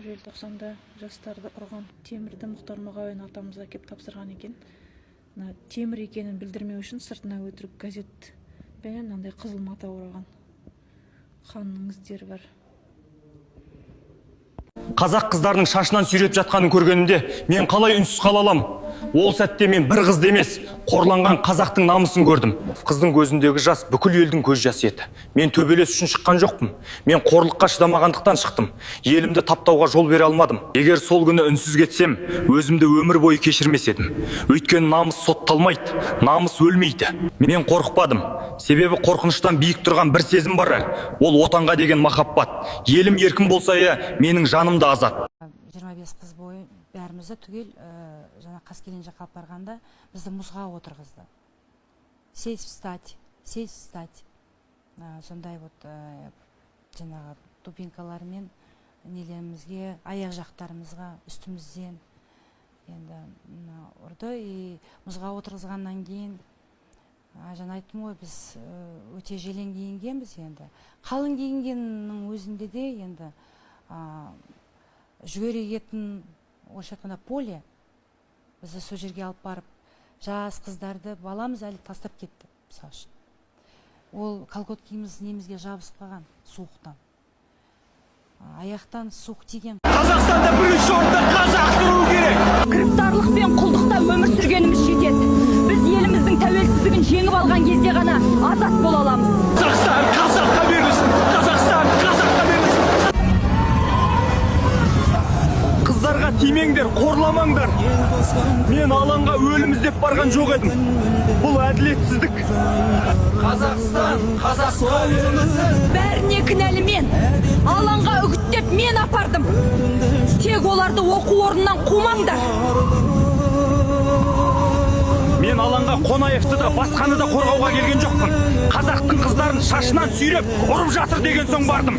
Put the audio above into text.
желтоқсанда жастарды ұрған темірді Мұхтар Мағауин атамыз әкеп тапсырған екен. Темір екенін білдірмеу үшін сыртына өтірік газет пен мынандай қызыл мата ораған ханның іздері бар. Қазақ қыздарының шашынан сүйретіп жатқанын көргенімде мен қалай үнсіз қала аламын? Ол сәтте мен бір қызды емес, қорланған қазақтың намысын көрдім. Қыздың көзіндегі жас бүкіл елдің көз жасы еді. Мен төбелес үшін шыққан жоқпын. Мен қорлыққа шыдамағандықтан шықтым. Елімді таптауға жол бере алмадым. Егер сол күні үнсіз кетсем, өзімді өмір бойы кешірмес едім. Өйткені намыс сотталмайды, намыс өлмейді. Мен қорықпадым. Себебі қорқыныштан биік тұрған бір сезім бар. Ол отанға деген махаббат. Елім еркін болса, менің жаным да азат. 25 қыз бойы бәрімізді түгел жаңа қаскелеңге қалып барғанда бізді мұзға отырғызды. Сесть встать. Сондай вот жаңағы дубинкалармен нелерімізге, аяқ жақтарымызға, үстімізден енді ұрды. И мұзға отырғызғаннан кейін жаңа айттым ғой, біз өте желең киінгенбіз енді. Қалың киінгеннің өзінде де енді жүгері егетін орысша айтқанда поле бізді сол жерге алып барып, жас қыздарды баламыз әлі тастап кетті, мысалы үшін. Ол колготкіміз немізге жабысып қалған суықтан. Аяқтан суық тиген. Қазақстанда бірінші орында қазақ тұруы керек. Кіріптарлық пен құлдықта өмір сүргеніміз жетеді. Біз еліміздің тәуелсіздігін жеңіп алған кезде ғана азат бола аламыз. Қазақстан қазаққа берілсін. Қазақстан қазаққа берілсін. Қыздарға тимеңдер, қорламаңдар. Мен алаңға өлім іздеп барған жоқ едім. Бұл әділетсіздік. Қазақстан қазаққа берілсін. Бәріне кінәлі мен. Алаңға үгіттеп мен апардым. Тек оларды оқу орнынан қумаңдар. Мен алаңға Қонаевты да басқаны да қорғауға келген жоқпын. Қазақтың қыздарын шашынан сүйреп ұрып жатыр деген соң бардым.